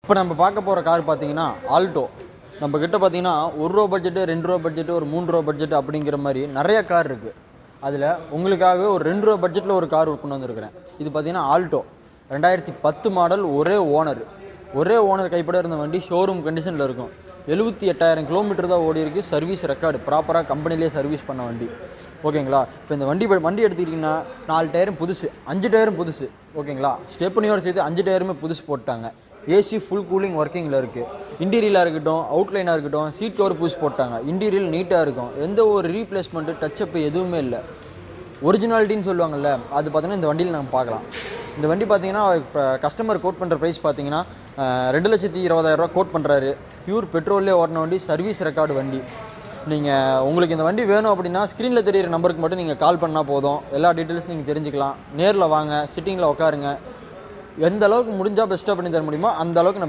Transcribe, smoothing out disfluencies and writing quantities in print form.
இப்போ நம்ம பார்க்க போகிற கார் பார்த்தீங்கன்னா ஆல்டோ. நம்ம கிட்ட பார்த்தீங்கன்னா ₹1 பட்ஜெட்டு, ₹2 பட்ஜெட்டு, ஒரு ₹3 பட்ஜெட் அப்படிங்கிற மாதிரி நிறைய கார் இருக்குது. அதில் உங்களுக்காகவே ஒரு ₹2 பட்ஜெட்டில் ஒரு கார் கொண்டு வந்திருக்கிறேன். இது பார்த்தீங்கன்னா ஆல்டோ 2010 மாடல், ஒரே ஓனர் கைப்பட இருந்த வண்டி ஷோரூம் கண்டிஷனில் இருக்கும். 78,000 கிலோமீட்டர் தான் ஓடி இருக்குது. சர்வீஸ் ரெக்கார்டு ப்ராப்பராக கம்பெனிலே சர்வீஸ் பண்ண வண்டி. ஓகேங்களா? இப்போ இந்த வண்டி எடுத்துக்கிட்டிங்கன்னா 4 டயரும் புதுசு, 5 டயரும் புதுசு. ஓகேங்களா? ஸ்டெப்னியோடு சேர்த்து 5 டயருமே புதுசு போட்டாங்க. ஏசி ஃபுல் கூலிங் ஒர்க்கிங்கில் இருக்குது. இன்டீரியலாக இருக்கட்டும், அவுட்லைனாக இருக்கட்டும், சீட் கவர் புதுசு போட்டாங்க. இன்டீரியல் நீட்டாக இருக்கும். எந்த ஒரு ரீப்ளேஸ்மெண்ட்டு, டச்சப்பு எதுவுமே இல்லை. ஒரிஜினாலிட்டின்னு சொல்லுவாங்கள்ல, அது பார்த்தீங்கன்னா இந்த வண்டியில் நம்ம பார்க்கலாம். இந்த வண்டி பார்த்தீங்கன்னா இப்போ கஸ்டமர் கோட் பண்ணுற ப்ரைஸ் பார்த்தீங்கன்னா ₹2,20,000 கோட் பண்ணுறாரு. பியூர் பெட்ரோல்லே ஓடின வண்டி, சர்வீஸ் ரெக்கார்டு வண்டி. உங்களுக்கு இந்த வண்டி வேணும் அப்படின்னா ஸ்க்ரீனில் தெரியிற நம்பருக்கு மட்டும் நீங்கள் கால் பண்ணால் போதும். எல்லா டீட்டெயில்ஸும் நீங்கள் தெரிஞ்சுக்கலாம். நேரில் வாங்க, சிட்டிங்கில் உட்காருங்க. எந்த அளவுக்கு முடிஞ்சால் பெஸ்ட்டாக பண்ணி தர முடியுமோ அந்த அளவுக்கு நான்